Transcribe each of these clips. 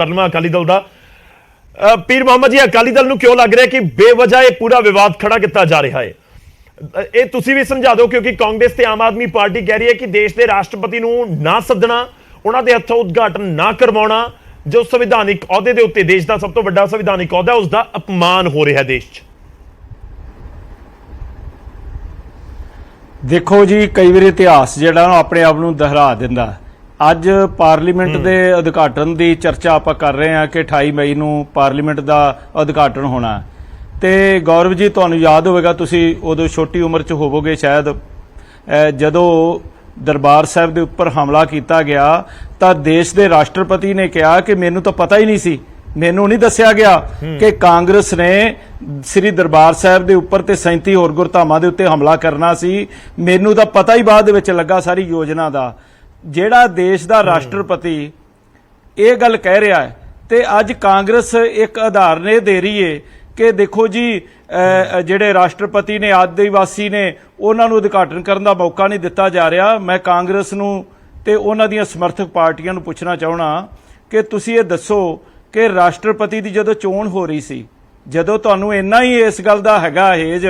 ਕਰਨਾ ਅਕਾਲੀ ਦਲ ਦਾ ਪੀਰ ਮੁਹੰਮਦ ਜੀ, ਅਕਾਲੀ ਦਲ ਨੂੰ ਕਿਉਂ ਲੱਗ ਰਿਹਾ ਕਿ ਬੇਵਜ੍ਹਾ ਇਹ ਪੂਰਾ ਵਿਵਾਦ ਖੜਾ ਕੀਤਾ ਜਾ ਰਿਹਾ ਹੈ? ਇਹ ਤੁਸੀਂ ਵੀ ਸਮਝਾ ਦਿਓ, ਕਿਉਂਕਿ ਕਾਂਗਰਸ ਤੇ ਆਮ ਆਦਮੀ ਪਾਰਟੀ ਕਹਿ ਰਹੀ ਹੈ ਕਿ ਦੇਸ਼ ਦੇ ਰਾਸ਼ਟਰਪਤੀ ਨੂੰ ਨਾ ਸੱਦਣਾ, ਉਹਨਾਂ ਦੇ ਹੱਥੋਂ ਉਦਘਾਟਨ ਨਾ ਕਰਵਾਉਣਾ, ਜੋ ਸੰਵਿਧਾਨਿਕ ਅਹੁਦੇ ਦੇ ਉੱਤੇ ਦੇਸ਼ ਦਾ ਸਭ ਤੋਂ ਵੱਡਾ ਸੰਵਿਧਾਨਿਕ ਅਹੁਦਾ ਉਸ ਦਾ ਅਪਮਾਨ ਹੋ ਰਿਹਾ ਦੇਸ਼ 'ਚ। ਦੇਖੋ ਜੀ, ਕਈ ਵਾਰ ਇਤਿਹਾਸ ਜਿਹੜਾ ਆਪਣੇ ਆਪ ਨੂੰ ਦੁਹਰਾ ਦਿੰਦਾ। ਅੱਜ ਪਾਰਲੀਮੈਂਟ ਦੇ ਉਦਘਾਟਨ ਦੀ ਚਰਚਾ ਆਪਾਂ ਕਰ ਰਹੇ ਹਾਂ ਕਿ 28 ਮਈ ਨੂੰ ਪਾਰਲੀਮੈਂਟ ਦਾ ਉਦਘਾਟਨ ਹੋਣਾ। ਤੇ ਗੌਰਵ ਜੀ, ਤੁਹਾਨੂੰ ਯਾਦ ਹੋਵੇਗਾ, ਤੁਸੀਂ ਉਦੋਂ ਛੋਟੀ ਉਮਰ 'ਚ ਹੋਵੋਗੇ ਸ਼ਾਇਦ, ਜਦੋਂ ਦਰਬਾਰ ਸਾਹਿਬ ਦੇ ਉੱਪਰ ਹਮਲਾ ਕੀਤਾ ਗਿਆ ਤਾਂ ਦੇਸ਼ ਦੇ ਰਾਸ਼ਟਰਪਤੀ ਨੇ ਕਿਹਾ ਕਿ ਮੈਨੂੰ ਤਾਂ ਪਤਾ ਹੀ ਨਹੀਂ ਸੀ, ਮੈਨੂੰ ਨਹੀਂ ਦੱਸਿਆ ਗਿਆ ਕਿ ਕਾਂਗਰਸ ਨੇ ਸ੍ਰੀ ਦਰਬਾਰ ਸਾਹਿਬ ਦੇ ਉੱਪਰ ਤੇ 37 ਹੋਰ ਗੁਰਧਾਮਾਂ ਦੇ ਉੱਤੇ ਹਮਲਾ ਕਰਨਾ ਸੀ, ਮੈਨੂੰ ਤਾਂ ਪਤਾ ਹੀ ਬਾਅਦ ਦੇ ਵਿੱਚ ਲੱਗਾ ਸਾਰੀ ਯੋਜਨਾ ਦਾ। ਜਿਹੜਾ ਦੇਸ਼ ਦਾ ਰਾਸ਼ਟਰਪਤੀ ਇਹ ਗੱਲ ਕਹਿ ਰਿਹਾ ਹੈ ਤੇ ਅੱਜ ਕਾਂਗਰਸ ਇੱਕ ਉਦਾਹਰਨ ਦੇ ਰਹੀ ਹੈ ਕਿ ਦੇਖੋ ਜੀ, ਜਿਹੜੇ ਰਾਸ਼ਟਰਪਤੀ ਨੇ, ਆਦਿਵਾਸੀ ਨੇ, ਉਹਨਾਂ ਨੂੰ ਉਦਘਾਟਨ ਕਰਨ ਦਾ ਮੌਕਾ ਨਹੀਂ ਦਿੱਤਾ ਜਾ ਰਿਹਾ। ਮੈਂ ਕਾਂਗਰਸ ਨੂੰ ਤੇ ਉਹਨਾਂ ਦੀਆਂ ਸਮਰਥਕ ਪਾਰਟੀਆਂ ਨੂੰ ਪੁੱਛਣਾ ਚਾਹਣਾ ਕਿ ਤੁਸੀਂ ਇਹ ਦੱਸੋ ਕਿ ਰਾਸ਼ਟਰਪਤੀ ਦੀ ਜਦੋਂ ਚੋਣ ਹੋ ਰਹੀ ਸੀ, ਜਦੋਂ ਤੁਹਾਨੂੰ ਇੰਨਾ ਹੀ ਇਸ ਗੱਲ ਦਾ ਹੈਗਾ ਹੇਜ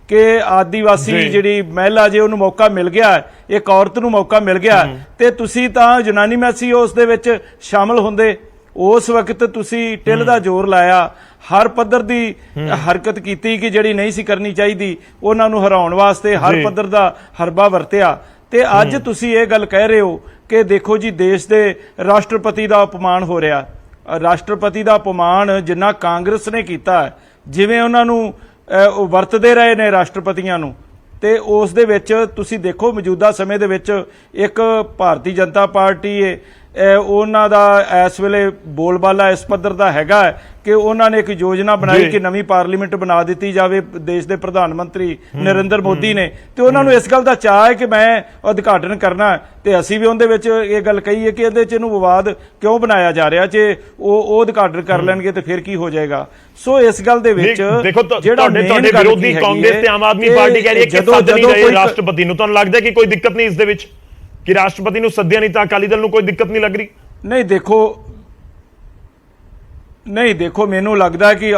ਕਿ ਆਦੀਵਾਸੀ ਜਿਹੜੀ ਮਹਿਲਾ ਜੇ ਉਹਨੂੰ ਮੌਕਾ ਮਿਲ ਗਿਆ, ਇੱਕ ਔਰਤ ਨੂੰ ਮੌਕਾ ਮਿਲ ਗਿਆ, ਤੇ ਤੁਸੀਂ ਤਾਂ ਯੂਨਾਨੀਮੈਸੀ ਉਸ ਦੇ ਵਿੱਚ ਸ਼ਾਮਲ ਹੁੰਦੇ। ਉਸ ਵਕਤ ਤੁਸੀਂ ਟਿਲ ਦਾ ਜ਼ੋਰ ਲਾਇਆ, ਹਰ ਪੱਧਰ ਦੀ ਹਰਕਤ ਕੀਤੀ ਕਿ ਜਿਹੜੀ ਨਹੀਂ ਸੀ ਕਰਨੀ ਚਾਹੀਦੀ, ਉਹਨਾਂ ਨੂੰ ਹਰਾਉਣ ਵਾਸਤੇ ਹਰ ਪੱਧਰ ਦਾ ਹਰਬਾ ਵਰਤਿਆ। ਤੇ ਅੱਜ ਤੁਸੀਂ ਇਹ ਗੱਲ ਕਹਿ ਰਹੇ ਹੋ ਕਿ ਦੇਖੋ ਜੀ, ਦੇਸ਼ ਦੇ ਰਾਸ਼ਟਰਪਤੀ ਦਾ ਅਪਮਾਨ ਹੋ ਰਿਹਾ। ਰਾਸ਼ਟਰਪਤੀ ਦਾ ਅਪਮਾਨ ਜਿੰਨਾ ਕਾਂਗਰਸ ਨੇ ਕੀਤਾ, ਜਿਵੇਂ ਉਹਨਾਂ ਨੂੰ ਉਹ ਵਰਤਦੇ ਰਹੇ ਨੇ ਰਾਸ਼ਟਰਪਤੀਆਂ ਨੂੰ, ਤੇ ਉਸ ਦੇ ਵਿੱਚ ਤੁਸੀਂ ਦੇਖੋ ਮੌਜੂਦਾ ਸਮੇਂ ਦੇ ਵਿੱਚ ਇੱਕ ਭਾਰਤੀ ਜਨਤਾ ਪਾਰਟੀ ਹੈ, ਉਹਨਾਂ ਦਾ ਇਸ ਵੇਲੇ ਬੋਲਬਾਲਾ ਇਸ ਪੱਧਰ ਦਾ ਹੈਗਾ ਕਿ ਉਹਨਾਂ ਨੇ ਇੱਕ ਯੋਜਨਾ ਬਣਾਈ ਕਿ ਨਵੀਂ ਪਾਰਲੀਮੈਂਟ ਬਣਾ ਦਿੱਤੀ ਜਾਵੇ ਦੇਸ਼ ਦੇ ਪ੍ਰਧਾਨ ਮੰਤਰੀ ਨਰਿੰਦਰ ਮੋਦੀ ਨੇ, ਤੇ ਉਹਨਾਂ ਨੂੰ ਇਸ ਗੱਲ ਦਾ ਚਾਅ ਹੈ ਕਿ ਮੈਂ ਉਦਘਾਟਨ ਕਰਨਾ। ਤੇ ਅਸੀਂ ਵੀ ਉਹਦੇ ਵਿੱਚ ਇਹ ਗੱਲ ਕਹੀ ਹੈ ਕਿ ਇਹਦੇ 'ਚ ਇਹਨੂੰ ਵਿਵਾਦ ਕਿਉਂ ਬਣਾਇਆ ਜਾ ਰਿਹਾ, ਜੇ ਉਹ ਉਦਘਾਟਨ ਕਰ ਲੈਣਗੇ ਤੇ ਫਿਰ ਕੀ ਹੋ ਜਾਏਗਾ। ਸੋ ਇਸ ਗੱਲ ਦੇ ਵਿੱਚ ਜਿਹੜਾ ਤੁਹਾਡੇ ਵਿਰੋਧੀ ਕਾਂਗਰਸ ਤੇ ਆਮ ਆਦਮੀ ਪਾਰਟੀ ਕਹਿ ਰਹੀ ਹੈ ਕਿ ਸੱਦ ਨਹੀਂ ਰਹੇ ਰਾਸ਼ਟਰਪਤੀ ਨੂੰ, ਤੁਹਾਨੂੰ ਲੱਗਦਾ ਕਿ ਕੋਈ ਦਿੱਕਤ ਨਹੀਂ ਇਸ ਦੇ ਵਿੱਚ ਕਿ ਰਾਸ਼ਟਰਪਤੀ ਨੂੰ ਸੱਦਿਆ ਨਹੀਂ ਤਾਂ ਅਕਾਲੀ ਦਲ ਨੂੰ ਕੋਈ ਦਿੱਕਤ ਨਹੀਂ ਲੱਗ ਰਹੀ? ਨਹੀਂ ਦੇਖੋ, ਮੈਨੂੰ ਲੱਗਦਾ ਕਿ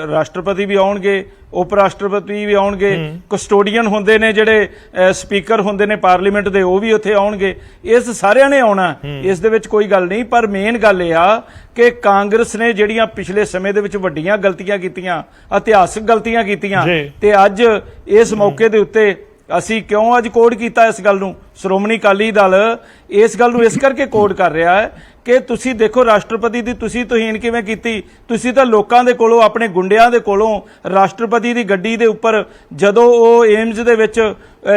ਰਾਸ਼ਟਰਪਤੀ ਵੀ ਆਉਣਗੇ, ਉਪ ਰਾਸ਼ਟਰਪਤੀ ਵੀ ਆਉਣਗੇ, ਕਸਟੋਡੀਅਨ ਹੁੰਦੇ ਨੇ ਜਿਹੜੇ ਸਪੀਕਰ ਹੁੰਦੇ ਨੇ ਪਾਰਲੀਮੈਂਟ ਦੇ, ਉਹ ਵੀ ਉੱਥੇ ਆਉਣਗੇ। ਇਸ ਸਾਰਿਆਂ ਨੇ ਆਉਣਾ, ਇਸ ਦੇ ਵਿੱਚ ਕੋਈ ਗੱਲ ਨਹੀਂ। ਪਰ ਮੇਨ ਗੱਲ ਇਹ ਆ ਕਿ ਕਾਂਗਰਸ ਨੇ ਜਿਹੜੀਆਂ ਪਿਛਲੇ ਸਮੇਂ ਦੇ ਵਿੱਚ ਵੱਡੀਆਂ ਗਲਤੀਆਂ ਕੀਤੀਆਂ, ਇਤਿਹਾਸਕ ਗਲਤੀਆਂ ਕੀਤੀਆਂ, ਤੇ ਅੱਜ ਇਸ ਮੌਕੇ ਦੇ ਉੱਤੇ ਅਸੀਂ ਕਿਉਂ ਅੱਜ ਕੋਡ ਕੀਤਾ ਇਸ ਗੱਲ ਨੂੰ? ਸ਼੍ਰੋਮਣੀ ਅਕਾਲੀ ਦਲ ਇਸ ਗੱਲ ਨੂੰ ਇਸ ਕਰਕੇ ਕੋਡ ਕਰ ਰਿਹਾ ਹੈ ਕਿ ਤੁਸੀਂ ਦੇਖੋ ਰਾਸ਼ਟਰਪਤੀ ਦੀ ਤੁਸੀਂ ਤੋਹੀਨ ਕਿਵੇਂ ਕੀਤੀ। ਤੁਸੀਂ ਤਾਂ ਲੋਕਾਂ ਦੇ ਕੋਲੋਂ, ਆਪਣੇ ਗੁੰਡਿਆਂ ਦੇ ਕੋਲੋਂ ਰਾਸ਼ਟਰਪਤੀ ਦੀ ਗੱਡੀ ਦੇ ਉੱਪਰ ਜਦੋਂ ਉਹ ਏਮਜ਼ ਦੇ ਵਿੱਚ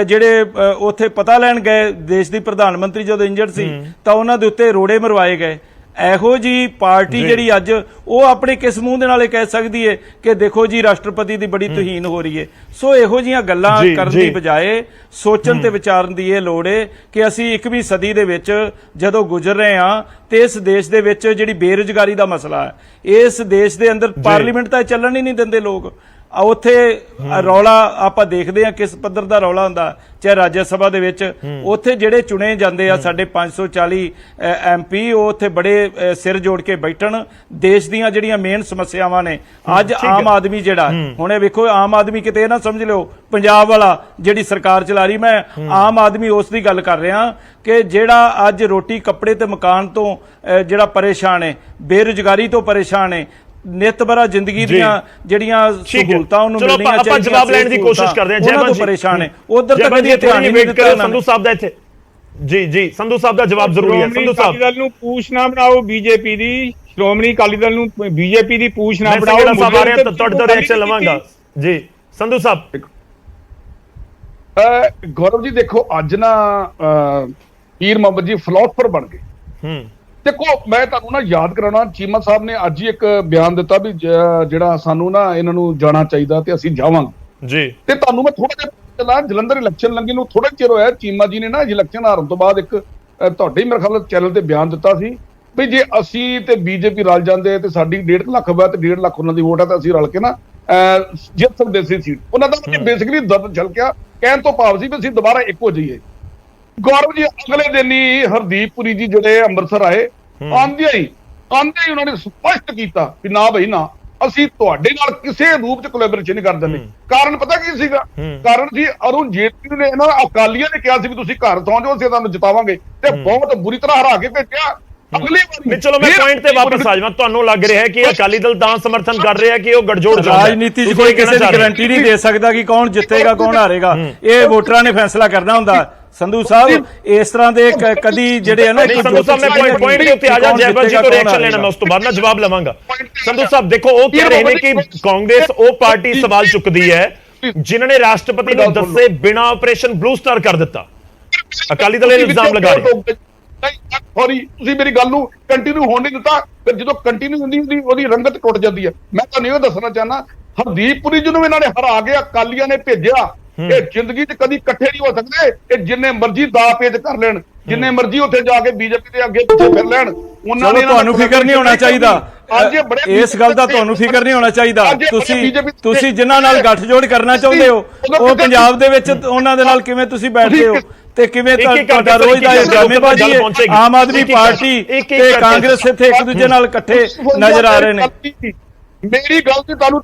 ਜਿਹੜੇ ਉੱਥੇ ਪਤਾ ਲੈਣ ਗਏ, ਦੇਸ਼ ਦੀ ਪ੍ਰਧਾਨ ਮੰਤਰੀ ਜਦੋਂ ਇੰਜਰਡ ਸੀ, ਤਾਂ ਉਹਨਾਂ ਦੇ ਉੱਤੇ ਰੋੜੇ ਮਰਵਾਏ ਗਏ। ਇਹੋ ਜੀ ਪਾਰਟੀ ਜਿਹੜੀ ਅੱਜ ਉਹ ਆਪਣੇ ਕਿਸ ਮੂੰਹ ਦੇ ਨਾਲ ਇਹ ਕਹਿ ਸਕਦੀ ਹੈ ਕਿ ਦੇਖੋ ਜੀ ਰਾਸ਼ਟਰਪਤੀ ਦੀ ਬੜੀ ਤੋਹੀਨ ਹੋ ਰਹੀ ਹੈ। ਸੋ ਇਹੋ ਜਿਹੀਆਂ ਗੱਲਾਂ ਕਰਨ ਦੀ ਬਜਾਏ ਸੋਚਣ ਤੇ ਵਿਚਾਰਨ ਦੀ ਇਹ ਲੋੜ ਹੈ ਕਿ ਅਸੀਂ 21ਵੀਂ ਸਦੀ ਦੇ ਵਿੱਚ ਜਦੋਂ ਗੁਜ਼ਰ ਰਹੇ ਹਾਂ ਤੇ ਇਸ ਦੇਸ਼ ਦੇ ਵਿੱਚ ਜਿਹੜੀ ਬੇਰੁਜ਼ਗਾਰੀ ਦਾ ਮਸਲਾ ਹੈ, ਇਸ ਦੇਸ਼ ਦੇ ਅੰਦਰ ਪਾਰਲੀਮੈਂਟ ਤਾਂ ਚੱਲਣ ਹੀ ਨਹੀਂ ਦਿੰਦੇ ਲੋਕ। ਉੱਥੇ ਰੌਲਾ ਆਪਾਂ ਦੇਖਦੇ ਹਾਂ ਕਿਸ ਪੱਧਰ ਦਾ ਰੌਲਾ ਹੁੰਦਾ, ਚਾਹੇ ਰਾਜ ਸਭਾ ਦੇ ਵਿੱਚ ਉੱਥੇ ਜਿਹੜੇ ਚੁਣੇ ਜਾਂਦੇ ਆ ਸਾਡੇ 540 MP, ਉਹ ਉੱਥੇ ਬੜੇ ਸਿਰ ਜੋੜ ਕੇ ਬੈਠਣ, ਦੇਸ਼ ਦੀਆਂ ਜਿਹੜੀਆਂ ਮੇਨ ਸਮੱਸਿਆਵਾਂ ਨੇ। ਅੱਜ ਆਮ ਆਦਮੀ ਜਿਹੜਾ, ਹੁਣ ਇਹ ਵੇਖੋ, ਆਮ ਆਦਮੀ ਕਿਤੇ ਇਹ ਨਾ ਸਮਝ ਲਿਓ ਪੰਜਾਬ ਵਾਲਾ ਜਿਹੜੀ ਸਰਕਾਰ ਚਲਾ ਰਹੀ, ਮੈਂ ਆਮ ਆਦਮੀ ਉਸ ਦੀ ਗੱਲ ਕਰ ਰਿਹਾ ਕਿ ਜਿਹੜਾ ਅੱਜ ਰੋਟੀ ਕੱਪੜੇ ਤੇ ਮਕਾਨ ਤੋਂ ਜਿਹੜਾ ਪਰੇਸ਼ਾਨ ਹੈ, ਬੇਰੁਜ਼ਗਾਰੀ ਤੋਂ ਪਰੇਸ਼ਾਨ ਹੈ, ਨਿਤਬਰਾ ਜ਼ਿੰਦਗੀ ਦੀਆਂ ਜਿਹੜੀਆਂ ਸਹੂਲਤਾਂ ਉਹਨੂੰ ਮਿਲਣੀਆਂ ਚਾਹੀਦੀਆਂ, ਆਪਾਂ ਜਵਾਬ ਲੈਣ ਦੀ ਕੋਸ਼ਿਸ਼ ਕਰਦੇ ਹਾਂ। ਜੈ ਜੀ ਪਰੇਸ਼ਾਨ ਹੈ, ਉਧਰ ਤੱਕ ਦੀ ਧਿਆਨ ਨਹੀਂ ਦਿੱਤਾ ਸੰਧੂ ਸਾਹਿਬ ਦਾ ਇੱਥੇ। ਜੀ ਸੰਧੂ ਸਾਹਿਬ ਦਾ ਜਵਾਬ ਜ਼ਰੂਰੀ ਹੈ। ਸੰਧੂ ਸਾਹਿਬ, ਦਲ ਨੂੰ ਪੂਛ ਨਾ ਬਣਾਓ ਬੀਜੇਪੀ ਦੀ, ਸ਼੍ਰੋਮਣੀ ਅਕਾਲੀ ਦਲ ਨੂੰ ਬੀਜੇਪੀ ਦੀ ਪੂਛ ਨਾ ਬਣਾਓ। ਤੁਹਾਡੇ ਤੋਂ ਰਿਐਕਸ਼ਨ ਲਵਾਂਗਾ ਜੀ। ਸੰਧੂ ਸਾਹਿਬ। ਗੌਰਵ ਜੀ, ਦੇਖੋ ਅੱਜ ਨਾ ਪੀਰ ਮੁਹੰਮਦ ਜੀ ਫਿਲਾਸਫਰ ਬਣ ਗਏ। ਦੇਖੋ, ਮੈਂ ਤੁਹਾਨੂੰ ਨਾ ਯਾਦ ਕਰਾਉਣਾ, ਚੀਮਾ ਸਾਹਿਬ ਨੇ ਅੱਜ ਹੀ ਇੱਕ ਬਿਆਨ ਦਿੱਤਾ ਵੀ ਜਿਹੜਾ ਸਾਨੂੰ ਨਾ ਇਹਨਾਂ ਨੂੰ ਜਾਣਾ ਚਾਹੀਦਾ ਤੇ ਅਸੀਂ ਜਾਵਾਂਗੇ ਜੀ। ਤੇ ਤੁਹਾਨੂੰ ਮੈਂ ਥੋੜਾ ਜਿਹਾ ਜਲੰਧਰ ਇਲੈਕਸ਼ਨ ਲੰਘੇ ਨੂੰ ਥੋੜਾ ਚਿਰ ਹੋਇਆ, ਚੀਮਾ ਜੀ ਨੇ ਨਾ ਇਲੈਕਸ਼ਨ ਹਾਰਨ ਤੋਂ ਬਾਅਦ ਇੱਕ ਤੁਹਾਡੇ ਹੀ ਮੇਰੇ ਖਿਆਲ ਚੈਨਲ ਤੇ ਬਿਆਨ ਦਿੱਤਾ ਸੀ ਵੀ ਜੇ ਅਸੀਂ ਤੇ ਬੀਜੇਪੀ ਰਲ ਜਾਂਦੇ ਤੇ ਸਾਡੀ 1.5 ਲੱਖ ਹੋਇਆ ਤੇ 1.5 ਲੱਖ ਉਹਨਾਂ ਦੀ ਵੋਟ ਹੈ ਤਾਂ ਅਸੀਂ ਰਲ ਕੇ ਨਾ ਜਿੱਤ ਸਕਦੇ ਸੀ ਸੀਟ। ਉਹਨਾਂ ਦਾ ਬੇਸਿਕਲੀ ਦਰਦ ਝਲਕਿਆ, ਕਹਿਣ ਤੋਂ ਭਾਵ ਸੀ ਵੀ ਅਸੀਂ ਦੁਬਾਰਾ ਇੱਕ ਹੋ ਜਾਈਏ। ਗੌਰਵ ਜੀ, ਅਗਲੇ ਦਿਨ ਹੀ ਹਰਦੀਪ ਪੁਰੀ ਜੀ ਜਿਹੜੇ ਅੰਮ੍ਰਿਤਸਰ ਆਏ, ਆਉਂਦਿਆਂ ਹੀ ਆਂਦੇ ਹੀ ਉਹਨਾਂ ਨੇ ਸਪਸ਼ਟ ਕੀਤਾ ਕਿ ਨਾ ਭਾਈ ਨਾ, ਅਸੀਂ ਤੁਹਾਡੇ ਨਾਲ ਕਿਸੇ ਰੂਪ ਚ ਕੋਲੈਬੋਰੇਸ਼ਨ ਨਹੀਂ ਕਰ ਦਿੰਦੇ। ਕਾਰਨ ਪਤਾ ਕੀ ਸੀਗਾ? ਕਾਰਨ ਸੀ ਅਰੁਣ ਜੇਤਲੀ ਨੇ, ਇਹਨਾਂ ਅਕਾਲੀਆਂ ਨੇ ਕਿਹਾ ਸੀ ਵੀ ਤੁਸੀਂ ਘਰ ਸੌਂ ਜਾਓ, ਅਸੀਂ ਤੁਹਾਨੂੰ ਜਿਤਾਵਾਂਗੇ, ਤੇ ਬਹੁਤ ਬੁਰੀ ਤਰ੍ਹਾਂ ਹਰਾ ਕੇ ਭੇਜਿਆ। ਅਗਲੀ ਵਾਰੀ ਨਹੀਂ, ਚਲੋ ਮੈਂ ਪੁਆਇੰਟ ਤੇ ਵਾਪਸ ਆ ਜਾਵਾਂ। ਤੁਹਾਨੂੰ ਲੱਗ ਰਿਹਾ ਹੈ ਕਿ ਅਕਾਲੀ ਦਲ ਤਾਂ ਸਮਰਥਨ ਕਰ ਰਿਹਾ ਕਿ ਉਹ ਗਠਜੋੜ ਰਾਜਨੀਤੀ 'ਚ ਕੋਈ ਕਿਸੇ ਦੀ ਗਾਰੰਟੀ ਨਹੀਂ ਦੇ ਸਕਦਾ ਕਿ ਕੌਣ ਜਿੱਤੇਗਾ ਕੌਣ ਹਾਰੇਗਾ, ਇਹ ਵੋਟਰਾਂ ਨੇ ਫੈਸਲਾ ਕਰਨਾ ਹੁੰਦਾ। ਸੰਧੂ ਸਾਹਿਬ ਇਸ ਤਰ੍ਹਾਂ ਦੇ ਕਦੀ ਜਿਹੜੇ ਹੈ ਨਾ, ਸੰਧੂ ਸਾਹਿਬ ਮੈਂ ਪੁਆਇੰਟ ਦੇ ਉੱਤੇ ਆ ਜਾ, ਜੈਬਲ ਜੀ ਤੋਂ ਰਿਐਕਸ਼ਨ ਲੈਣਾ, ਮੈਂ ਉਸ ਤੋਂ ਬਾਅਦ ਨਾ ਜਵਾਬ ਲਵਾਂਗਾ। ਸੰਧੂ ਸਾਹਿਬ ਦੇਖੋ, ਉਹ ਕਹਿ ਰਹੇ ਨੇ ਕਿ ਕਾਂਗਰਸ ਉਹ ਪਾਰਟੀ ਸਵਾਲ ਚੁੱਕਦੀ ਹੈ ਜਿਨ੍ਹਾਂ ਨੇ ਰਾਸ਼ਟਰਪਤੀ ਨੂੰ ਦੱਸੇ ਬਿਨਾ ਆਪਰੇਸ਼ਨ ਬਲੂ ਸਟਾਰ ਕਰ ਦਿੱਤਾ। ਅਕਾਲੀ ਦਲ ਇਹ ਇਲਜ਼ਾਮ ਲਗਾ ਰਿਹਾ। ਸੌਰੀ, ਤੁਸੀਂ ਮੇਰੀ ਗੱਲ ਨੂੰ ਕੰਟੀਨਿਊ ਹੋਣ ਨਹੀਂ ਦਿੱਤਾ। ਫਿਰ ਜਦੋਂ ਕੰਟੀਨਿਊ ਹੁੰਦੀ ਉਹਦੀ ਰੰਗਤ ਟੁੱਟ ਜਾਂਦੀ ਹੈ। ਮੈਂ ਤੁਹਾਨੂੰ ਇਹ ਦੱਸਣਾ ਚਾਹਨਾ, ਹਰਦੀਪ ਪੁਰੀ ਜੀ ਨੂੰ ਇਹਨਾਂ ਨੇ ਹਰਾ ਕੇ ਅਕਾਲੀਆਂ ਨੇ ਭੇਜਿਆ। ਇਹ ਜ਼ਿੰਦਗੀ 'ਚ ਕਦੀ ਇਕੱਠੇ ਨਹੀਂ ਹੋ ਸਕਦੇ। ਇਹ ਜਿੰਨੇ ਮਰਜ਼ੀ ਦਾ ਪੇਜ ਕਰ ਲੈਣ, ਜਿੰਨੇ ਮਰਜ਼ੀ ਉੱਥੇ ਜਾ ਕੇ ਬੀਜੇਪੀ ਦੇ ਅੱਗੇ ਪਿੱਛੇ ਫਿਰ ਲੈਣ, ਉਹਨਾਂ ਨੇ ਤੁਹਾਨੂੰ ਫਿਕਰ ਨਹੀਂ ਹੋਣਾ ਚਾਹੀਦਾ। ਇਸ ਗੱਲ ਦਾ ਤੁਹਾਨੂੰ ਫਿਕਰ ਨਹੀਂ ਹੋਣਾ ਚਾਹੀਦਾ। ਤੁਸੀਂ ਜਿਨ੍ਹਾਂ ਨਾਲ ਗੱਠਜੋੜ ਕਰਨਾ ਚਾਹੁੰਦੇ ਹੋ, ਉਹ ਪੰਜਾਬ ਦੇ ਵਿੱਚ ਉਹਨਾਂ ਦੇ ਨਾਲ ਕਿਵੇਂ ਤੁਸੀਂ ਬੈਠਦੇ ਹੋ ਤੇ ਕਿਵੇਂ ਤੁਹਾਡਾ ਰੋਜ਼ ਦਾ ਡਰਾਮੇਬਾਜ਼ੀ ਹੈ। ਆਮ ਆਦਮੀ ਪਾਰਟੀ ਤੇ ਕਾਂਗਰਸ ਇੱਥੇ ਇੱਕ ਦੂਜੇ ਨਾਲ ਇਕੱਠੇ ਨਜ਼ਰ ਆ ਰਹੇ ਨੇ। ਮੇਰੀ ਗੱਲ ਤੇ ਤੁਹਾਨੂੰ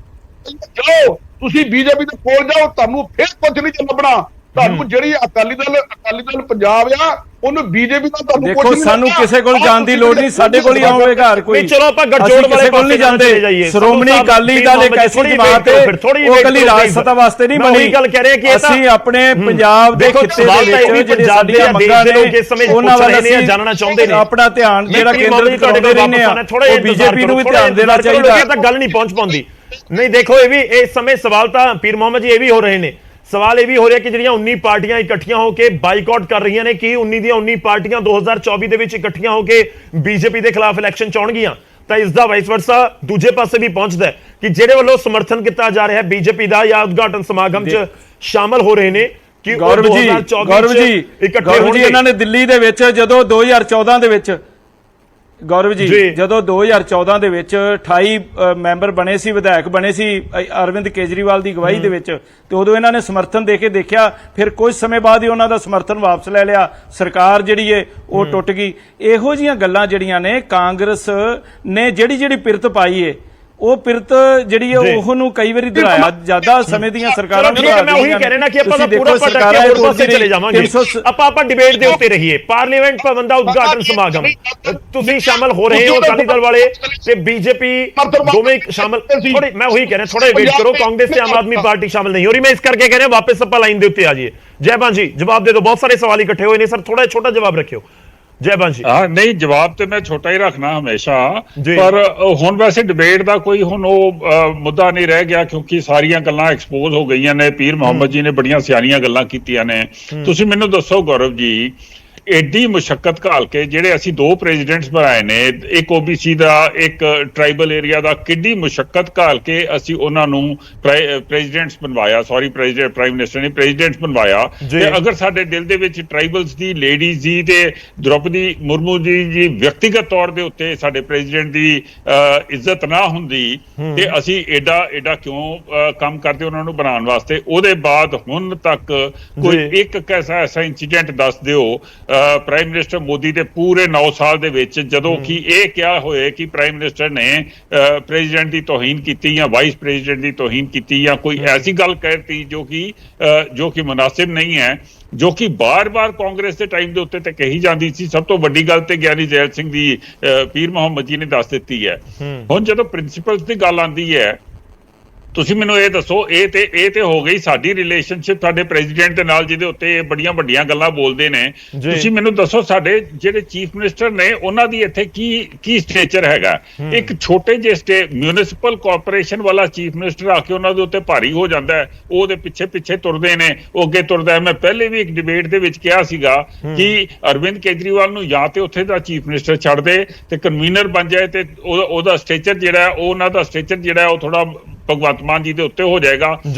ਜਾਓ, ਤੁਸੀਂ ਬੀਜੇਪੀ ਦੇ ਕੋਲ ਜਾਓ, ਤੁਹਾਨੂੰ ਫਿਰ ਕੁਝ ਨਹੀਂ ਲੱਭਣਾ। ਤੁਹਾਨੂੰ ਜਿਹੜੀ ਅਕਾਲੀ ਦਲ ਪੰਜਾਬ ਆ, ਉਹਨੂੰ ਬੀਜੇਪੀ ਦਾ ਤੁਹਾਨੂੰ ਦੇਖੋ, ਸਾਨੂੰ ਕਿਸੇ ਕੋਲ ਜਾਣ ਦੀ ਲੋੜ ਨਹੀਂ, ਸਾਡੇ ਕੋਲ ਹੀ ਆਉਵੇਗਾ ਹਰ ਕੋਈ। ਚਲੋ ਆਪਾਂ ਗੱਠਜੋੜ ਵਾਲੇ ਕੋਲ ਨਹੀਂ ਜਾਂਦੇ। ਸ਼੍ਰੋਮਣੀ ਅਕਾਲੀ ਦਲ ਇੱਕ ਐਸੀ ਜਮਾਤ ਹੈ, ਉਹ ਇਕੱਲੀ ਰਾਜ ਸੱਤਾ ਵਾਸਤੇ ਨਹੀਂ ਬਣੀ। ਗੱਲ ਕਹਿ ਰਹੇ ਕਿ ਅਸੀਂ ਆਪਣੇ ਪੰਜਾਬ ਦੇ ਖਿੱਤੇ ਦੇ ਵਿੱਚ ਜਿਹੜੇ ਸਾਡੀਆਂ ਮੰਗਾਂ ਨੇ, ਉਹਨਾਂ ਵੱਲ ਅਸੀਂ ਜਾਣਨਾ ਚਾਹੁੰਦੇ ਨੇ। ਆਪਣਾ ਧਿਆਨ ਜਿਹੜਾ ਕੇਂਦਰਿਤ ਕਰਦੇ ਰਹਿੰਦੇ ਆ, ਉਹ ਬੀਜੇਪੀ ਨੂੰ ਵੀ ਧਿਆਨ ਦੇਣਾ ਚਾਹੀਦਾ। ਤਾਂ ਗੱਲ ਨਹੀਂ ਪਹੁੰਚ ਪਾਉਂਦੀ। ਨਹੀਂ ਦੇਖੋ, ਇਹ ਵੀ ਇਸ ਸਮੇਂ ਸਵਾਲ ਤਾਂ ਪੀਰ ਮੁਹੰਮਦ ਜੀ ਇਹ ਵੀ ਹੋ ਰਹੇ ਨੇ। ਸਵਾਲ ਇਹ ਵੀ ਹੋ ਰਿਹਾ ਕਿ ਜਿਹੜੀਆਂ 19 ਪਾਰਟੀਆਂ ਇਕੱਠੀਆਂ ਹੋ ਕੇ ਬਾਈਕਾਟ ਕਰ ਰਹੀਆਂ ਨੇ, ਕੀ 19 ਦੀਆਂ 19 ਪਾਰਟੀਆਂ 2024 ਦੇ ਵਿੱਚ ਇਕੱਠੀਆਂ ਹੋ ਕੇ ਬੀਜੇਪੀ ਦੇ ਖਿਲਾਫ ਇਲੈਕਸ਼ਨ ਚਾਉਣਗੀਆਂ? ਤਾਂ ਇਸ ਦਾ ਵਾਈਸ ਵਰਸਾ ਦੂਜੇ ਪਾਸੇ ਵੀ ਪਹੁੰਚਦਾ ਹੈ ਕਿ ਜਿਹੜੇ ਵੱਲੋਂ ਸਮਰਥਨ ਕੀਤਾ ਜਾ ਰਿਹਾ ਹੈ ਬੀਜੇਪੀ ਦਾ ਜਾਂ ਉਦਘਾਟਨ ਸਮਾਗਮ 'ਚ ਸ਼ਾਮਲ ਹੋ ਰਹੇ ਨੇ ਕਿ ਗੌਰਵ ਜੀ ਇਕੱਠੇ ਹੋਣਗੇ। ਇਹਨਾਂ ਨੇ ਦਿੱਲੀ ਦੇ ਵਿੱਚ ਜਦੋਂ 2014 ਦੇ ਵਿੱਚ ਗੌਰਵ ਜੀ ਜਦੋਂ 2014 ਦੇ ਵਿੱਚ 28 ਮੈਂਬਰ ਬਣੇ ਸੀ, ਵਿਧਾਇਕ ਬਣੇ ਸੀ ਅਰਵਿੰਦ ਕੇਜਰੀਵਾਲ ਦੀ ਅਗਵਾਈ ਦੇ ਵਿੱਚ, ਤੇ ਉਦੋਂ ਇਹਨਾਂ ਨੇ ਸਮਰਥਨ ਦੇ ਕੇ ਦੇਖਿਆ, ਫਿਰ ਕੁਝ ਸਮੇਂ ਬਾਅਦ ਹੀ ਉਹਨਾਂ ਦਾ ਸਮਰਥਨ ਵਾਪਸ ਲੈ ਲਿਆ, ਸਰਕਾਰ ਜਿਹੜੀ ਹੈ ਉਹ ਟੁੱਟ ਗਈ। ਇਹੋ ਜਿਹੀਆਂ ਗੱਲਾਂ ਜਿਹੜੀਆਂ ਨੇ ਕਾਂਗਰਸ ਨੇ ਜਿਹੜੀ ਪਿਰਤ ਪਾਈ ਹੈ, ਉਹ ਪਿਰਤ ਜਿਹੜੀ ਹੈ ਉਹਨੂੰ ਕਈ ਵਾਰੀ ਦੁਹਰਾਇਆ ਜਾਂਦਾ ਸਮੇਂ ਦੀਆਂ ਸਰਕਾਰਾਂ ਨੇ। ਮੈਂ ਉਹੀ ਕਹਿ ਰਿਹਾ ਕਿ ਆਪਾਂ ਤਾਂ ਪੂਰਾ ਭਟਕ ਕੇ ਹੋਰ ਪਾਸੇ ਚਲੇ ਜਾਵਾਂਗੇ। ਆਪਾਂ ਡਿਬੇਟ ਦੇ ਉੱਤੇ ਰਹੀਏ। ਪਾਰਲੀਮੈਂਟ ਭਵਨ ਦਾ ਉਦਘਾਟਨ ਸਮਾਗਮ ਤੁਸੀਂ ਸ਼ਾਮਲ ਹੋ ਰਹੇ ਹੋ, ਅਕਾਲੀ ਦਲ ਵਾਲੇ ਤੇ ਬੀਜੇਪੀ ਦੋਵੇਂ ਸ਼ਾਮਲ। ਥੋੜੇ ਮੈਂ ਉਹੀ ਕਹਿ ਰਿਹਾ, ਥੋੜਾ ਵੇਟ ਕਰੋ। ਕਾਂਗਰਸ ਤੇ ਆਮ ਆਦਮੀ ਪਾਰਟੀ ਸ਼ਾਮਲ ਨਹੀਂ ਹੋ ਰਹੀ। ਮੈਂ ਇਸ ਕਰਕੇ ਕਹਿ ਰਿਹਾ ਵਾਪਸ ਆਪਾਂ ਲਾਈਨ ਦੇ ਉੱਤੇ ਆ ਜਾਈਏ। ਜੈਬਾਨ ਜੀ ਜਵਾਬ ਦੇ ਦਿਓ, ਬਹੁਤ ਸਾਰੇ ਸਵਾਲ ਇਕੱਠੇ ਹੋਏ ਨੇ ਸਰ, ਥੋੜਾ ਛੋਟਾ ਜਵਾਬ ਰੱਖਿਓ। ਜੈਬਾਨ ਜੀ ਨਹੀਂ, ਜਵਾਬ ਤੇ ਮੈਂ ਛੋਟਾ ਹੀ ਰੱਖਣਾ ਹਮੇਸ਼ਾ, ਪਰ ਹੁਣ ਵੈਸੇ ਡਿਬੇਟ ਦਾ ਕੋਈ ਹੁਣ ਉਹ ਮੁੱਦਾ ਨਹੀਂ ਰਹਿ ਗਿਆ, ਕਿਉਂਕਿ ਸਾਰੀਆਂ ਗੱਲਾਂ ਐਕਸਪੋਜ਼ ਹੋ ਗਈਆਂ ਨੇ। ਪੀਰ ਮੁਹੰਮਦ ਜੀ ਨੇ ਬੜੀਆਂ ਸਿਆਣੀਆਂ ਗੱਲਾਂ ਕੀਤੀਆਂ ਨੇ। ਤੁਸੀਂ ਮੈਨੂੰ ਦੱਸੋ ਗੌਰਵ ਜੀ, ਐਡੀ ਮੁਸ਼ੱਕਤ ਘਾਲ ਕੇ ਜਿਹੜੇ ਅਸੀਂ 2 ਪ੍ਰੈਜ਼ੀਡੈਂਟਸ ਬਣਾਏ ਨੇ, ਇੱਕ ਓਬੀਸੀ ਦਾ ਇੱਕ ਟ੍ਰਾਈਬਲ ਏਰੀਆ ਦਾ, ਕਿੱਡੀ ਮੁਸ਼ੱਕਤ ਘਾਲ ਕੇ ਅਸੀਂ ਉਹਨਾਂ ਨੂੰ ਪ੍ਰੈਜ਼ੀਡੈਂਟਸ ਬਣਵਾਇਆ। ਸੌਰੀ, ਪ੍ਰਾਈਮ ਮਿਨਿਸਟਰ ਨੇ ਪ੍ਰੈਜ਼ੀਡੈਂਟਸ ਬਣਵਾਇਆ। ਤੇ ਅਗਰ ਸਾਡੇ ਦਿਲ ਦੇ ਵਿੱਚ ਟ੍ਰਾਈਬਲਸ ਦੀ, ਲੇਡੀਜ਼ ਦੀ ਤੇ ਦ੍ਰੋਪਦੀ ਮੁਰਮੂ ਜੀ ਵਿਅਕਤੀਗਤ ਤੌਰ ਦੇ ਉੱਤੇ ਸਾਡੇ ਪ੍ਰੈਜ਼ੀਡੈਂਟ ਦੀ ਇੱਜ਼ਤ ਨਾ ਹੁੰਦੀ, ਤੇ ਅਸੀਂ ਐਡਾ ਕਿਉਂ ਕੰਮ ਕਰਦੇ ਉਹਨਾਂ ਨੂੰ ਬਣਾਉਣ ਵਾਸਤੇ? ਉਹਦੇ ਬਾਅਦ ਹੁਣ ਤੱਕ ਕੋਈ ਇੱਕ ਐਸਾ ਇੰਸੀਡੈਂਟ ਦੱਸ ਦਿਓ ਪ੍ਰਾਈਮ ਮਿਨਿਸਟਰ ਮੋਦੀ ਦੇ ਪੂਰੇ 9 ਸਾਲ ਦੇ ਵਿੱਚ, ਜਦੋਂ ਕਿ ਇਹ ਕਿਹਾ ਹੋਏ ਕਿ ਪ੍ਰਾਈਮ ਮਿਨਿਸਟਰ ਨੇ ਪ੍ਰੈਜ਼ੀਡੈਂਟ ਦੀ ਤੋਹੀਨ ਕੀਤੀ ਜਾਂ ਵਾਈਸ ਪ੍ਰੈਜ਼ੀਡੈਂਟ ਦੀ ਤੋਹੀਨ ਕੀਤੀ ਜਾਂ ਕੋਈ ਐਸੀ ਗੱਲ ਕਹਿਤੀ ਜੋ ਕਿ ਮੁਨਾਸਿਬ ਨਹੀਂ ਹੈ, ਜੋ ਕਿ ਬਾਰ-ਬਾਰ ਕਾਂਗਰਸ ਦੇ ਟਾਈਮ ਦੇ ਉੱਤੇ ਤੇ ਕਹੀ ਜਾਂਦੀ ਸੀ। ਸਭ ਤੋਂ ਵੱਡੀ ਗੱਲ ਤੇ ਗਿਆਨੀ ਜ਼ੈਲ ਸਿੰਘ ਦੀ ਪੀਰ ਮੁਹੰਮਦ ਜੀ ਨੇ ਦੱਸ ਦਿੱਤੀ ਹੈ। ਹੁਣ ਜਦੋਂ ਪ੍ਰਿੰਸੀਪਲਸ ਦੀ ਗੱਲ ਆਉਂਦੀ ਹੈ, ਤੁਸੀਂ ਮੈਨੂੰ ਇਹ ਦੱਸੋ, ਇਹ ਤੇ ਹੋ ਗਈ ਸਾਡੀ ਰਿਲੇਸ਼ਨਸ਼ਿਪ ਸਾਡੇ ਪ੍ਰੈਜ਼ੀਡੈਂਟ ਦੇ ਨਾਲ, ਜਿਹਦੇ ਉੱਤੇ ਬੜੀਆਂ ਵੱਡੀਆਂ ਗੱਲਾਂ ਬੋਲਦੇ ਨੇ। ਤੁਸੀਂ ਮੈਨੂੰ ਦੱਸੋ, ਸਾਡੇ ਜਿਹੜੇ ਚੀਫ ਮਿਨਿਸਟਰ ਨੇ ਉਹਨਾਂ ਦੀ ਇੱਥੇ ਕੀ ਸਟੇਚਰ ਹੈਗਾ? ਇੱਕ ਛੋਟੇ ਜਿਹੇ ਮਿਊਨਿਸਪਲ ਕਾਰਪੋਰੇਸ਼ਨ ਵਾਲਾ ਚੀਫ ਮਿਨਿਸਟਰ ਆ ਕੇ ਉਹਨਾਂ ਦੇ ਉੱਤੇ ਭਾਰੀ ਹੋ ਜਾਂਦਾ ਹੈ, ਉਹਦੇ ਪਿੱਛੇ ਤੁਰਦੇ ਨੇ, ਉਹ ਅੱਗੇ ਤੁਰਦਾ ਹੈ। ਮੈਂ ਪਹਿਲੇ ਵੀ ਇੱਕ ਡਿਬੇਟ ਦੇ ਵਿੱਚ ਕਿਹਾ ਸੀਗਾ ਕਿ ਅਰਵਿੰਦ ਕੇਜਰੀਵਾਲ ਨੂੰ ਜਾਂ ਤੇ ਉੱਥੇ ਦਾ ਚੀਫ ਮਿਨਿਸਟਰ ਛੱਡ ਦੇ ਤੇ ਕਨਵੀਨਰ ਬਣ ਜਾਏ, ਤੇ ਉਹਦਾ ਸਟੇਚਰ ਜਿਹੜਾ, ਉਹਨਾਂ ਦਾ ਸਟੇਚਰ ਜਿਹੜਾ ਉਹ ਥੋੜਾ ਭਗਵੰਤ ਮਾਨ ਜੀ ਦੇ ਉੱਤੇ ਹੋ ਜਾਏਗਾ।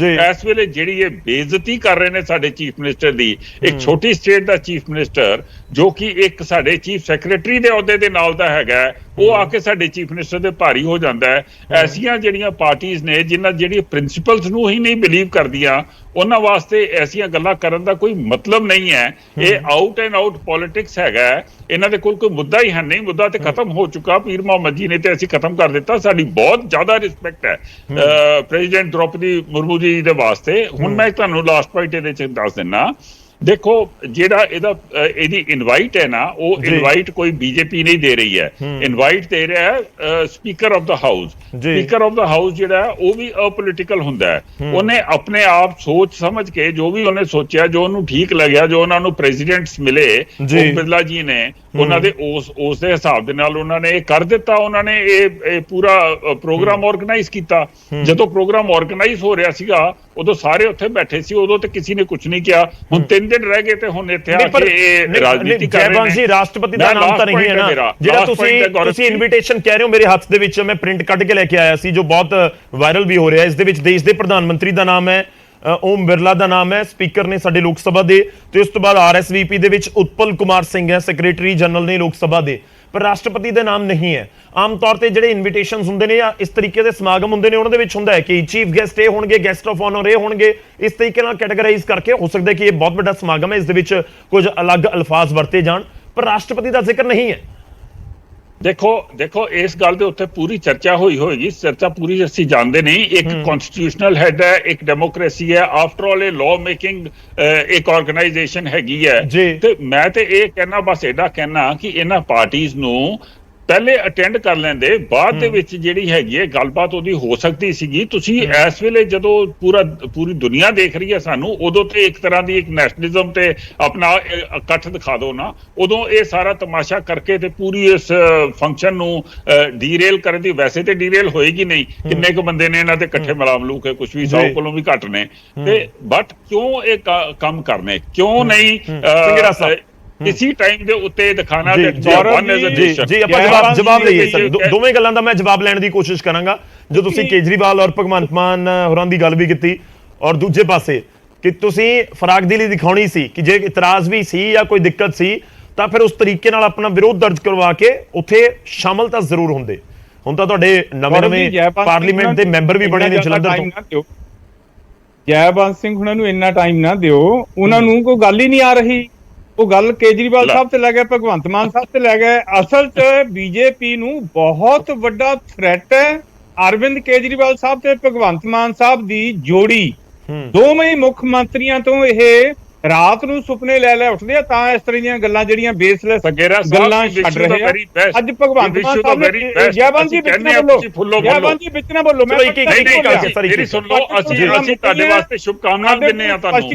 ਇਸ ਵੇਲੇ ਜਿਹੜੀ ਇਹ ਬੇਇੱਜ਼ਤੀ ਕਰ ਰਹੇ ਨੇ ਸਾਡੇ ਚੀਫ ਮਿਨਿਸਟਰ ਦੀ, ਇੱਕ ਛੋਟੀ ਸਟੇਟ ਦਾ ਚੀਫ ਮਿਨਿਸਟਰ ਜੋ ਕਿ ਇੱਕ ਸਾਡੇ ਚੀਫ ਸੈਕਟਰੀ ਦੇ ਅਹੁਦੇ ਦੇ ਨਾਲ ਦਾ ਹੈਗਾ, ਉਹ ਆ ਕੇ ਸਾਡੇ ਚੀਫ ਮਿਨਿਸਟਰ ਦੇ ਭਾਰੀ ਹੋ ਜਾਂਦਾ ਹੈ। ਐਸੀਆਂ ਜਿਹੜੀਆਂ ਪਾਰਟੀਆਂ ਨੇ ਜਿਨ੍ਹਾਂ ਜਿਹੜੀ ਪ੍ਰਿੰਸੀਪਲਸ ਨੂੰ ਹੀ ਨਹੀਂ ਬਿਲੀਵ ਕਰਦੀਆਂ, ਉਹਨਾਂ ਵਾਸਤੇ ਐਸੀਆਂ ਗੱਲਾਂ ਕਰਨ ਦਾ ਕੋਈ ਮਤਲਬ ਨਹੀਂ ਹੈ। ਇਹ ਆਊਟ ਐਂਡ ਆਊਟ ਪੋਲਿਟਿਕਸ ਹੈਗਾ। ਇਹਨਾਂ ਦੇ ਕੋਲ ਕੋਈ ਮੁੱਦਾ ਹੀ ਹੈ ਨਹੀਂ, ਮੁੱਦਾ ਤੇ ਖਤਮ ਹੋ ਚੁੱਕਾ। ਪੀਰ ਮੁਹੰਮਦ ਜੀ ਨੇ ਤੇ ਅਸੀਂ ਖਤਮ ਕਰ ਦਿੱਤਾ। ਸਾਡੀ ਬਹੁਤ ਜ਼ਿਆਦਾ ਰਿਸਪੈਕਟ ਹੈ ਪ੍ਰੈਜ਼ੀਡੈਂਟ ਦ੍ਰੋਪਦੀ ਮੁਰਮੂ ਜੀ ਦੇ ਵਾਸਤੇ। ਹੁਣ ਮੈਂ ਤੁਹਾਨੂੰ ਲਾਸਟ ਪੁਆਇੰਟ ਇਹਦੇ ਚ ਦੱਸ ਦਿੰਦਾ। ਦੇਖੋ, ਜਿਹੜਾ ਇਹਦੀ ਇਨਵਾਈਟ ਹੈ ਨਾ, ਉਹ ਇਨਵਾਈਟ ਕੋਈ ਬੀਜੇਪੀ ਨਹੀਂ ਦੇ ਰਹੀ ਹੈ, ਇਨਵਾਈਟ ਦੇ ਰਿਹਾ ਹੈ speaker of the house. Speaker of the house ਜਿਹੜਾ ਉਹ ਵੀ ਅਪੋਲਿਟੀਕਲ ਹੁੰਦਾ ਹੈ। ਉਹਨੇ ਆਪਣੇ ਆਪ ਸੋਚ ਸਮਝ ਕੇ ਜੋ ਵੀ ਉਹਨੇ ਸੋਚਿਆ, ਜੋ ਉਹਨੂੰ ਠੀਕ ਲੱਗਿਆ, ਜੋ ਉਹਨਾਂ ਨੂੰ ਪ੍ਰੈਜ਼ੀਡੈਂਟਸ ਮਿਲੇ, ਉਹ ਬਿਰਲਾ ਜੀ ਨੇ ਉਹਨਾਂ ਦੇ ਉਸ ਦੇ ਹਿਸਾਬ ਦੇ ਨਾਲ ਉਹਨਾਂ ਨੇ ਇਹ ਕਰ ਦਿੱਤਾ। ਉਹਨਾਂ ਨੇ ਇਹ ਪੂਰਾ ਪ੍ਰੋਗਰਾਮ ਆਰਗੇਨਾਈਜ਼ ਕੀਤਾ। ਜਦੋਂ ਪ੍ਰੋਗਰਾਮ ਆਰਗੇਨਾਈਜ਼ ਹੋ ਰਿਹਾ ਸੀਗਾ, ਉਦੋਂ ਸਾਰੇ ਉੱਥੇ ਬੈਠੇ ਸੀ, ਉਦੋਂ ਤੇ ਕਿਸੇ ਨੇ ਕੁਝ ਨਹੀਂ ਕਿਹਾ। ਹੁਣ 3 ਦਿਨ ਰਹਿ ਗਏ ਤੇ ਹੁਣ ਇੱਥੇ ਆ ਕੇ ਇਹ ਰਾਜਨੀਤੀ ਕਰ ਰਹੇ ਨੇ। ਜੀ, ਰਾਸ਼ਟਰਪਤੀ ਦਾ ਨਾਮ ਤਾਂ ਨਹੀਂ ਹੈ ਨਾ ਜਿਹੜਾ ਤੁਸੀਂ ਇਨਵੀਟੇਸ਼ਨ ਕਹਿ ਰਹੇ ਹੋ। ਮੇਰੇ ਹੱਥ ਦੇ ਵਿੱਚ ਮੈਂ ਪ੍ਰਿੰਟ ਕੱਢ ਕੇ ਲੈ ਕੇ ਆਇਆ ਸੀ, ਜੋ ਬਹੁਤ ਵਾਇਰਲ ਵੀ ਹੋ ਰਿਹਾ। ਇਸ ਦੇ ਵਿੱਚ ਦੇਸ਼ ਦੇ ਪ੍ਰਧਾਨ ਮੰਤਰੀ ਦਾ ਨਾਮ ਹੈ, ਓਮ ਬਿਰਲਾ ਦਾ ਨਾਮ ਹੈ, ਸਪੀਕਰ ਨੇ ਸਾਡੇ ਲੋਕ ਸਭਾ ਦੇ, ਤੇ ਉਸ ਤੋਂ ਬਾਅਦ RSVP ਦੇ ਵਿੱਚ ਉਤਪਲ ਕੁਮਾਰ ਸਿੰਘ ਹੈ, ਸੈਕਟਰੀ ਜਨਰਲ ਨੇ ਲੋਕ ਸਭਾ ਦੇ, ਪਰ ਰਾਸ਼ਟਰਪਤੀ ਦਾ ਨਾਮ ਨਹੀਂ ਹੈ। ਆਮ ਤੌਰ ਤੇ ਜਿਹੜੇ ਇਨਵੀਟੇਸ਼ਨਸ ਹੁੰਦੇ ਨੇ ਜਾਂ ਇਸ ਤਰੀਕੇ ਦੇ ਸਮਾਗਮ ਹੁੰਦੇ ਨੇ, ਉਹਨਾਂ ਦੇ ਵਿੱਚ ਹੁੰਦਾ ਹੈ ਕਿ ਚੀਫ ਗੈਸਟ ਇਹ ਹੋਣਗੇ, ਗੈਸਟ ਆਫ ਆਨਰ ਇਹ ਹੋਣਗੇ। ਇਸ ਤਰੀਕੇ ਨਾਲ ਕੈਟਾਗਰਾਈਜ਼ ਕਰਕੇ ਹੋ ਸਕਦਾ ਕਿ ਇਹ ਬਹੁਤ ਵੱਡਾ ਸਮਾਗਮ ਹੈ, ਇਸ ਦੇ ਵਿੱਚ ਕੁਝ ਅਲੱਗ ਅਲਫਾਜ਼ ਵਰਤੇ ਜਾਣ, ਪਰ ਰਾਸ਼ਟਰਪਤੀ ਦਾ ਜ਼ਿਕਰ ਨਹੀਂ ਹੈ। ਦੇਖੋ ਇਸ ਗੱਲ ਦੇ ਉੱਤੇ ਪੂਰੀ ਚਰਚਾ ਹੋਏਗੀ। ਚਰਚਾ ਪੂਰੀ ਅਸੀਂ ਜਾਣਦੇ ਨਹੀਂ। ਇੱਕ ਕਨਸਟੀਟਿਊਸ਼ਨਲ ਹੈਡ ਹੈ, ਇੱਕ ਡੈਮੋਕ੍ਰੇਸੀ ਹੈ। ਆਫਟਰ ਆਲ ਇਹ ਲਾਅ ਮੇਕਿੰਗ ਇੱਕ ਆਰਗੇਨਾਈਜੇਸ਼ਨ ਹੈਗੀ ਹੈ। ਤੇ ਮੈਂ ਤੇ ਇਹ ਕਹਿਣਾ, ਬਸ ਐਡਾ ਕਹਿਣਾ ਕਿ ਇਹਨਾਂ ਪਾਰਟੀਆਂ ਨੂੰ ਪਹਿਲੇ ਅਟੈਂਡ ਕਰ ਲੈਂਦੇ, ਬਾਅਦ ਦੇ ਵਿੱਚ ਜਿਹੜੀ ਹੈਗੀ ਹੈ ਗੱਲਬਾਤ ਉਹਦੀ ਹੋ ਸਕਦੀ ਸੀਗੀ। ਤੁਸੀਂ ਇਸ ਵੇਲੇ ਜਦੋਂ ਪੂਰੀ ਦੁਨੀਆ ਦੇਖ ਰਹੀ ਹੈ ਸਾਨੂੰ, ਉਦੋਂ ਤੇ ਇੱਕ ਤਰ੍ਹਾਂ ਦੀ ਇੱਕ ਨੈਸ਼ਨਲਿਜ਼ਮ ਤੇ ਆਪਣਾ ਇਕੱਠ ਦਿਖਾ ਦਿਓ ਨਾ। ਉਦੋਂ ਇਹ ਸਾਰਾ ਤਮਾਸ਼ਾ ਕਰਕੇ ਤੇ ਪੂਰੀ ਇਸ ਫੰਕਸ਼ਨ ਨੂੰ ਡੀਰੇਲ ਕਰਨ ਦੀ, ਵੈਸੇ ਤੇ ਡੀਰੇਲ ਹੋਏਗੀ ਨਹੀਂ। ਕਿੰਨੇ ਕੁ ਬੰਦੇ ਨੇ ਇਹਨਾਂ ਤੇ ਇਕੱਠੇ ਮਲਾਮਲੂਕ ਹੈ, ਕੁਛ ਵੀ 100 ਕੋਲੋਂ ਵੀ ਘੱਟ ਨੇ। ਤੇ ਬਟ ਕਿਉਂ ਇਹ ਕੰਮ ਕਰਨੇ, ਕਿਉਂ ਨਹੀਂ ਇसी ਟਾਈਮ ਦੇ ਉੱਤੇ ਦਿਖਾਣਾ। ਜੀ ਆਪਾਂ ਜਵਾਬ ਲਈਏ ਸਰ, ਦੋਵੇਂ ਗੱਲਾਂ ਦਾ ਮੈਂ ਜਵਾਬ ਲੈਣ ਦੀ ਕੋਸ਼ਿਸ਼ ਕਰਾਂਗਾ। ਜੋ ਤੁਸੀਂ ਕੇਜਰੀਵਾਲ ਔਰ ਭਗਵੰਤ ਮਾਨ ਹੋਰਾਂ ਦੀ ਗੱਲ ਵੀ ਕੀਤੀ, ਔਰ ਦੂਜੇ ਪਾਸੇ ਕਿ ਤੁਸੀਂ ਫਰਾਖਦਿਲੀ ਦਿਖਾਉਣੀ ਸੀ ਕਿ ਜੇ ਇਤਰਾਜ਼ ਵੀ ਸੀ ਜਾਂ ਕੋਈ ਦਿੱਕਤ ਸੀ ਤਾਂ ਫਿਰ ਉਸ ਤਰੀਕੇ ਨਾਲ ਆਪਣਾ ਵਿਰੋਧ ਦਰਜ ਕਰਵਾ ਕੇ ਉੱਥੇ ਸ਼ਾਮਲ ਤਾਂ ਜ਼ਰੂਰ ਹੁੰਦੇ। ਹੁਣ ਤਾਂ ਤੁਹਾਡੇ ਨਵੇਂ ਪਾਰਲੀਮੈਂਟ ਦੇ ਮੈਂਬਰ ਵੀ ਬਣੇ ਨੇ ਜਲੰਧਰ ਤੋਂ। ਜੈਬੰਸ ਸਿੰਘ ਹੁਣਾਂ ਨੂੰ ਇੰਨਾ ਟਾਈਮ ਨਾ ਦਿਓ, ਉਹਨਾਂ ਨੂੰ ਕੋਈ ਗੱਲ ਹੀ ਨਹੀਂ ਆ ਰਹੀ। ਉਹ ਗੱਲ ਕੇਜਰੀਵਾਲ ਸਾਹਿਬ ਤੇ ਲੈ ਗਿਆ, ਭਗਵੰਤ ਮਾਨ ਸਾਹਿਬ ਤੇ ਲੈ ਗਏ। ਅਸਲ 'ਚ ਬੀਜੇਪੀ ਨੂੰ ਬਹੁਤ ਵੱਡਾ ਥ੍ਰੈਟ ਹੈ ਅਰਵਿੰਦ ਕੇਜਰੀਵਾਲ ਸਾਹਿਬ ਤੇ ਭਗਵੰਤ ਮਾਨ ਸਾਹਿਬ ਦੀ ਜੋੜੀ। ਦੋਵੇਂ ਮੁੱਖ ਮੰਤਰੀਆਂ ਤੋਂ ਇਹ ਰਾਤ ਨੂੰ ਸੁਪਨੇ ਲੈ ਉੱਠਦੇ ਆ, ਤਾਂ ਇਸ ਤਰ੍ਹਾਂ ਦੀਆਂ ਗੱਲਾਂ ਜਿਹੜੀਆਂ ਬੇਸਲੈਸ ਗੱਲਾਂ ਛੱਡ ਰਹੇ ਆ। ਅੱਜ ਭਗਵੰਤ ਮਾਨ ਸਾਹਿਬ ਨੇ ਜੈਬੰਸ ਜੀ ਵਿੱਚ ਨਾ ਬੋਲੋ, ਜੈਬੰਸ ਜੀ ਵਿੱਚ ਨਾ ਬੋਲੋ। ਮੈਂ ਮੇਰੀ ਸੁਣ ਲਓ, ਅਸੀਂ ਤੁਹਾਡੇ ਵਾਸਤੇ ਸ਼ੁਭਕਾਮਨਾਵਾਂ ਦਿੰਦੇ ਆ ਤੁਹਾਨੂੰ।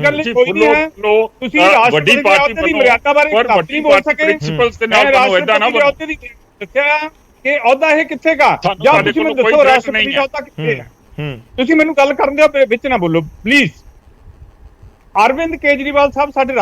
ਤੁਸੀਂ ਵੱਡੀ ਪਾਰਟੀ ਦੀ ਮਰਿਆਦਾ ਬਾਰੇ ਨਹੀਂ ਬੋਲ ਸਕੇ। ਪ੍ਰਿੰਸੀਪਲਸ ਦੇ ਨਾਲ ਤੁਹਾਨੂੰ ਐਦਾਂ ਨਾ ਦੱਸਿਆ ਕਿ ਅਹੁਦਾ ਇਹ ਕਿੱਥੇਗਾ, ਜਾਂ ਤੁਸੀਂ ਮੈਨੂੰ ਦੱਸੋ ਰਾਸ਼ਟਰਪਤੀ ਦਾ ਅਹੁਦਾ ਕਿੱਥੇ ਹੈ। ਤੁਸੀਂ ਮੈਨੂੰ ਗੱਲ ਕਰਨ ਦਿਓ, ਵਿੱਚ ਨਾ ਬੋਲੋ ਪਲੀਜ਼। ਅਰਵਿੰਦ ਕੇਜਰੀਵਾਲ ਸਾਹਿਬ ਸਾਡੇ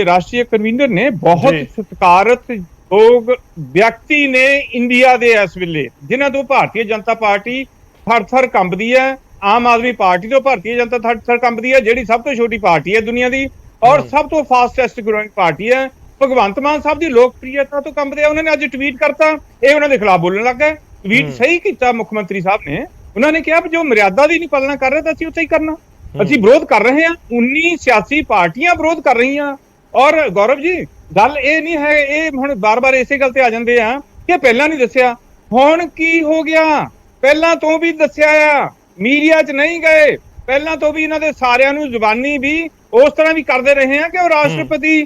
ਰਾਸ਼ਟਰੀ ਕਨਵੀਨਰ ਨੇ, ਬਹੁਤ ਸਤਿਕਾਰਤ ਯੋਗ ਵਿਅਕਤੀ ਨੇ ਇੰਡੀਆ ਦੇ ਇਸ ਵੇਲੇ, ਜਿਨ੍ਹਾਂ ਤੋਂ ਭਾਰਤੀ ਜਨਤਾ ਪਾਰਟੀ ਥਰ ਕੰਬਦੀ ਹੈ। ਆਮ ਆਦਮੀ ਪਾਰਟੀ ਤੋਂ ਭਾਰਤੀ ਜਨਤਾ ਥਰ ਕੰਬਦੀ ਹੈ, ਜਿਹੜੀ ਸਭ ਤੋਂ ਛੋਟੀ ਪਾਰਟੀ ਹੈ ਦੁਨੀਆ ਦੀ ਔਰ ਸਭ ਤੋਂ ਫਾਸਟੈਸਟ ਗਰੋਇੰਗ ਪਾਰਟੀ ਹੈ। ਭਗਵੰਤ ਮਾਨ ਸਾਹਿਬ ਦੀ ਲੋਕਪ੍ਰਿਯਤਾ ਤੋਂ ਕੰਬਦੇ ਆ। ਉਹਨਾਂ ਨੇ ਅੱਜ ਟਵੀਟ ਕਰਤਾ, ਇਹ ਉਹਨਾਂ ਦੇ ਖਿਲਾਫ ਬੋਲਣ ਲੱਗ ਗਏ। ਟਵੀਟ ਸਹੀ ਕੀਤਾ ਮੁੱਖ ਮੰਤਰੀ ਸਾਹਿਬ ਨੇ। ਉਹਨਾਂ ਨੇ ਕਿਹਾ ਜੋ ਮਰਿਆਦਾ ਦੀ ਨਹੀਂ ਪਾਲਣਾ ਕਰ ਰਹੇ ਤਾਂ ਅਸੀਂ ਉੱਥੇ ਹੀ ਕਰਨਾ। ਅਸੀਂ ਵਿਰੋਧ ਕਰ ਰਹੇ ਹਾਂ, 19 ਸਿਆਸੀ ਪਾਰਟੀਆਂ ਵਿਰੋਧ ਕਰ ਰਹੀਆਂ। ਔਰ ਗੌਰਵ ਜੀ, ਗੱਲ ਇਹ ਨਹੀਂ ਹੈ, ਇਹ ਹੁਣ ਬਾਰ-ਬਾਰ ਇਸੇ ਗੱਲ ਤੇ ਆ ਜਾਂਦੇ ਆ ਕਿ ਪਹਿਲਾਂ ਨਹੀਂ ਦੱਸਿਆ। ਹੁਣ ਕੀ ਹੋ ਗਿਆ? ਪਹਿਲਾਂ ਤੋਂ ਵੀ ਦੱਸਿਆ ਆ, ਮੀਡੀਆ 'ਚ ਨਹੀਂ ਗਏ। ਪਹਿਲਾਂ ਤੋਂ ਵੀ ਇਹਨਾਂ ਦੇ ਸਾਰਿਆਂ ਨੂੰ ਜ਼ੁਬਾਨੀ ਵੀ ਉਸ ਤਰ੍ਹਾਂ ਵੀ ਕਰਦੇ ਰਹੇ ਆ ਕਿ ਉਹ ਰਾਸ਼ਟਰਪਤੀ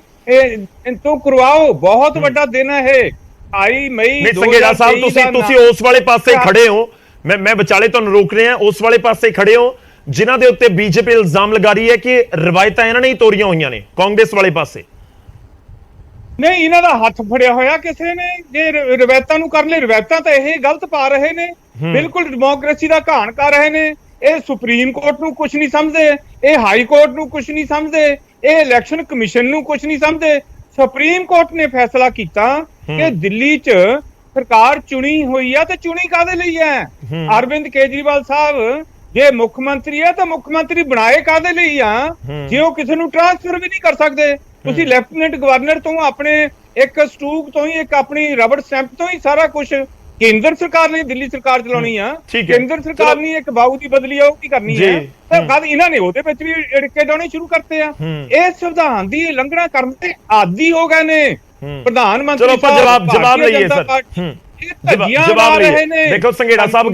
ਤੋਂ ਕਰਵਾਓ। ਬਹੁਤ ਵੱਡਾ ਦਿਨ ਹੈ ਇਹ, 28 ਮਈ 2023 ਤੁਸੀਂ ਉਸ ਵਾਲੇ ਪਾਸੇ ਖੜੇ ਹੋ। ਮੈਂ ਵਿਚਾਲੇ ਤੁਹਾਨੂੰ ਰੋਕ ਰਿਹਾ। ਉਸ ਵਾਲੇ ਪਾਸੇ ਖੜੇ ਹੋ ਜਿਨ੍ਹਾਂ ਦੇ ਉੱਤੇ ਬੀਜੇਪੀ ਇਲਜ਼ਾਮ ਲਗਾ ਰਹੀ ਹੈ ਕਿ ਰਵਾਇਤਾਂ ਇਹਨਾਂ ਨੇ ਹੀ ਤੋੜੀਆਂ ਹੋਈਆਂ ਨੇ। ਕਾਂਗਰਸ ਵਾਲੇ ਪਾਸੇ ਨਹੀਂ, ਇਹਨਾਂ ਦਾ ਹੱਥ ਫੜਿਆ ਹੋਇਆ ਕਿਸੇ ਨੇ। ਜੇ ਰਵਾਇਤਾਂ ਨੂੰ ਕਰ ਲੈ, ਰਵਾਇਤਾਂ ਤਾਂ ਇਹ ਗਲਤ ਪਾ ਰਹੇ ਨੇ, ਬਿਲਕੁਲ ਡੈਮੋਕ੍ਰੇਸੀ ਦਾ ਘਾਣ ਕਰ ਰਹੇ ਨੇ। ਇਹ ਸੁਪਰੀਮ ਕੋਰਟ ਨੂੰ ਕੁਝ ਨਹੀਂ ਸਮਝਦੇ, ਇਹ ਹਾਈ ਕੋਰਟ ਨੂੰ ਕੁਝ ਨਹੀਂ ਸਮਝਦੇ, ਇਹ ਇਲੈਕਸ਼ਨ ਕਮਿਸ਼ਨ ਨੂੰ ਕੁਝ ਨਹੀਂ ਸਮਝਦੇ। ਸੁਪਰੀਮ ਕੋਰਟ ਨੇ ਫੈਸਲਾ ਕੀਤਾ ਕਿ ਦਿੱਲੀ 'ਚ ਸਰਕਾਰ ਚੁਣੀ ਹੋਈ ਆ, ਤੇ ਚੁਣੀ ਕਾਹਦੇ ਲਈ ਹੈ? ਅਰਵਿੰਦ ਕੇਜਰੀਵਾਲ ਸਾਹਿਬ ਜੇ ਮੁੱਖ ਮੰਤਰੀ ਹੈ ਤਾਂ ਮੁੱਖ ਮੰਤਰੀ ਬਣਾਏ ਕਾਹਦੇ ਲਈ ਆ? ਜੇ ਉਹ ਕਿਸੇ ਨੂੰ ਟ੍ਰਾਂਸਫਰ ਵੀ ਨਹੀਂ ਕਰ ਸਕਦੇ। ਤੁਸੀਂ ਲੈਫਟੀਨੈਂਟ ਗਵਰਨਰ ਤੋਂ, ਆਪਣੇ ਇੱਕ ਸਟੂਕ ਤੋਂ ਹੀ, ਇੱਕ ਆਪਣੀ ਰਬੜ ਸਟੈਂਪ ਤੋਂ ਹੀ ਸਾਰਾ ਕੁਝ ਕੇਂਦਰ ਸਰਕਾਰ ਨੇ ਦਿੱਲੀ ਸਰਕਾਰ ਚਲਾਉਣੀ ਆ, ਠੀਕ ਹੈ। ਕੇਂਦਰ ਸਰਕਾਰ ਨੇ ਇੱਕ ਬਾਬੂ ਦੀ ਬਦਲੀ ਆ, ਉਹ ਕੀ ਕਰਨੀ ਹੈ? ਤਾਂ ਗੱਲ ਇਹਨਾਂ ਨੇ ਉਹਦੇ ਵਿੱਚ ਵੀ ਇੜਕੇ ਡਾਉਣੇ ਸ਼ੁਰੂ ਕਰਤੇ ਆ। ਇਹ ਸੰਵਿਧਾਨ ਦੀ ਉਲੰਘਣਾ ਕਰਨ ਦੇ ਆਦੀ ਹੋ ਗਏ ਨੇ ਪ੍ਰਧਾਨ ਮੰਤਰੀ ਚਲੋ ਆਪਾਂ ਸਾਹਿਬ, ਜਵਾਬ ਭਾਰਤੀ ਲਈਏ ਜਨਤਾ ਸਰ। ਪਾਰਟੀ। ਇਹ ਧੱਜੀਆਂ ਲਾ ਰਹੇ ਨੇ। ਦੇਖੋ ਸੰਘੇੜਾ ਸਾਹਿਬ